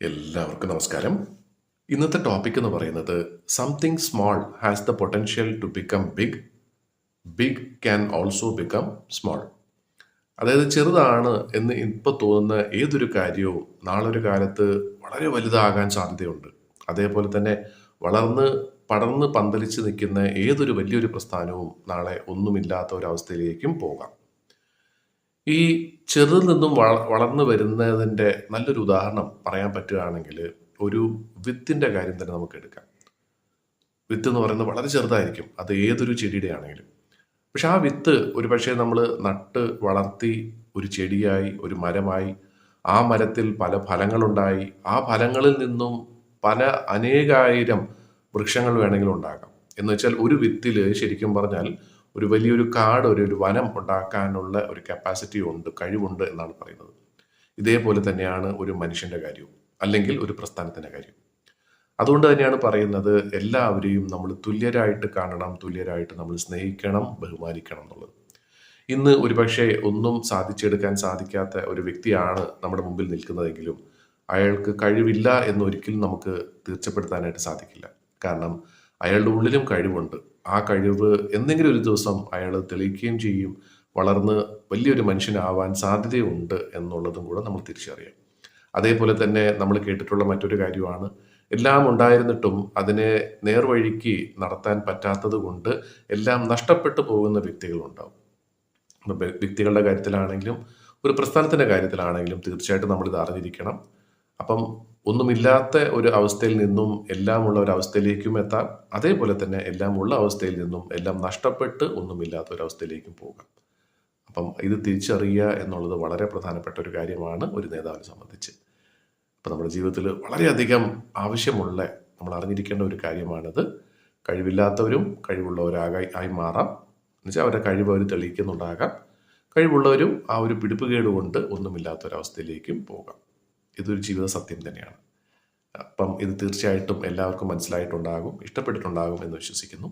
എല്ലാവർക്കും നമസ്കാരം. ഇന്നത്തെ ടോപ്പിക് എന്ന് പറയുന്നത് something small has the potential to become big. Big can also become small. അതായത് ചെറുതാണ് എന്ന് ഇപ്പോൾ തോന്നുന്ന ഏതൊരു കാര്യവും നാളെ ഒരു കാലത്ത് വളരെ വലുതാകാൻ സാധ്യതയുണ്ട്. അതേപോലെ തന്നെ വളർന്ന് പടർന്ന് പന്തലിച്ച് നിൽക്കുന്ന ഏതൊരു വലിയൊരു പ്രസ്ഥാനവും നാളെ ഒന്നുമില്ലാത്ത ഒരവസ്ഥയിലേക്കും പോകാം. ഈ ചെറുതിൽ നിന്നും വളർന്നു വരുന്നതിൻ്റെ നല്ലൊരു ഉദാഹരണം പറയാൻ പറ്റുകയാണെങ്കിൽ ഒരു വിത്തിൻ്റെ കാര്യം തന്നെ നമുക്ക് എടുക്കാം. വിത്ത് എന്ന് പറയുന്നത് വളരെ ചെറുതായിരിക്കും, അത് ഏതൊരു ചെടിയുടെ ആണെങ്കിലും. പക്ഷെ ആ വിത്ത് ഒരു പക്ഷേ നമ്മൾ നട്ട് വളർത്തി ഒരു ചെടിയായി, ഒരു മരമായി, ആ മരത്തിൽ പല ഫലങ്ങളുണ്ടായി, ആ ഫലങ്ങളിൽ നിന്നും പല അനേകായിരം വൃക്ഷങ്ങൾ വേണമെങ്കിലും ഉണ്ടാകാം. എന്ന് വെച്ചാൽ ഒരു വിത്തിൽ ശരിക്കും പറഞ്ഞാൽ ഒരു വലിയൊരു കാട്, ഒരു വനം ഉണ്ടാക്കാനുള്ള ഒരു കപ്പാസിറ്റി ഉണ്ട്, കഴിവുണ്ട് എന്നാണ് പറയുന്നത്. ഇതേപോലെ തന്നെയാണ് ഒരു മനുഷ്യന്റെ കാര്യവും, അല്ലെങ്കിൽ ഒരു പ്രസ്ഥാനത്തിന്റെ കാര്യം. അതുകൊണ്ട് തന്നെയാണ് പറയുന്നത് എല്ലാവരെയും നമ്മൾ തുല്യരായിട്ട് കാണണം, തുല്യരായിട്ട് നമ്മൾ സ്നേഹിക്കണം, ബഹുമാനിക്കണം എന്നുള്ളത്. ഇന്ന് ഒരുപക്ഷെ ഒന്നും സാധിച്ചെടുക്കാൻ സാധിക്കാത്ത ഒരു വ്യക്തിയാണ് നമ്മുടെ മുമ്പിൽ നിൽക്കുന്നതെങ്കിലും അയാൾക്ക് കഴിവില്ല എന്നൊരിക്കലും നമുക്ക് തീർച്ചപ്പെടുത്താനായിട്ട് സാധിക്കില്ല. കാരണം അയാളുടെ ഉള്ളിലും കഴിവുണ്ട്. ആ കഴിവ് എന്തെങ്കിലും ഒരു ദിവസം അയാൾ തെളിയിക്കുകയും ചെയ്യും. വളർന്ന് വലിയൊരു മനുഷ്യനാവാൻ സാധ്യതയുണ്ട് എന്നുള്ളതും കൂടെ നമ്മൾ തിരിച്ചറിയാം. അതേപോലെ തന്നെ നമ്മൾ കേട്ടിട്ടുള്ള മറ്റൊരു കാര്യമാണ്, എല്ലാം ഉണ്ടായിരുന്നിട്ടും അതിനെ നേർവഴിക്ക് നടത്താൻ പറ്റാത്തത് കൊണ്ട് എല്ലാം നഷ്ടപ്പെട്ടു പോകുന്ന വ്യക്തികളുണ്ടാവും. വ്യക്തികളുടെ കാര്യത്തിലാണെങ്കിലും ഒരു പ്രസ്ഥാനത്തിൻ്റെ കാര്യത്തിലാണെങ്കിലും തീർച്ചയായിട്ടും നമ്മളിത് അറിഞ്ഞിരിക്കണം. അപ്പം ഒന്നുമില്ലാത്ത ഒരു അവസ്ഥയിൽ നിന്നും എല്ലാമുള്ള ഒരു അവസ്ഥയിലേക്കും എത്താം. അതേപോലെ തന്നെ എല്ലാമുള്ള അവസ്ഥയിൽ നിന്നും എല്ലാം നഷ്ടപ്പെട്ട് ഒന്നുമില്ലാത്ത ഒരു അവസ്ഥയിലേക്കും പോകാം. അപ്പം ഇത് തിരിച്ചറിയുക എന്നുള്ളത് വളരെ പ്രധാനപ്പെട്ട ഒരു കാര്യമാണ് ഒരു നേതാവിനെ സംബന്ധിച്ച്. അപ്പം നമ്മുടെ ജീവിതത്തിൽ വളരെയധികം ആവശ്യമുള്ള, നമ്മൾ അറിഞ്ഞിരിക്കേണ്ട ഒരു കാര്യമാണിത്. കഴിവില്ലാത്തവരും കഴിവുള്ളവരായി മാറാം. എന്നുവെച്ചാൽ അവരുടെ കഴിവ് അവർ തെളിയിക്കുന്നുണ്ടാകാം. കഴിവുള്ളവരും ആ ഒരു പിടിപ്പുകേട് കൊണ്ട് ഒന്നുമില്ലാത്തൊരവസ്ഥയിലേക്കും പോകാം. ഇതൊരു ജീവിത സത്യം തന്നെയാണ്. അപ്പം ഇത് തീർച്ചയായിട്ടും എല്ലാവർക്കും മനസ്സിലായിട്ടുണ്ടാകും, ഇഷ്ടപ്പെട്ടിട്ടുണ്ടാകും എന്ന് വിശ്വസിക്കുന്നു.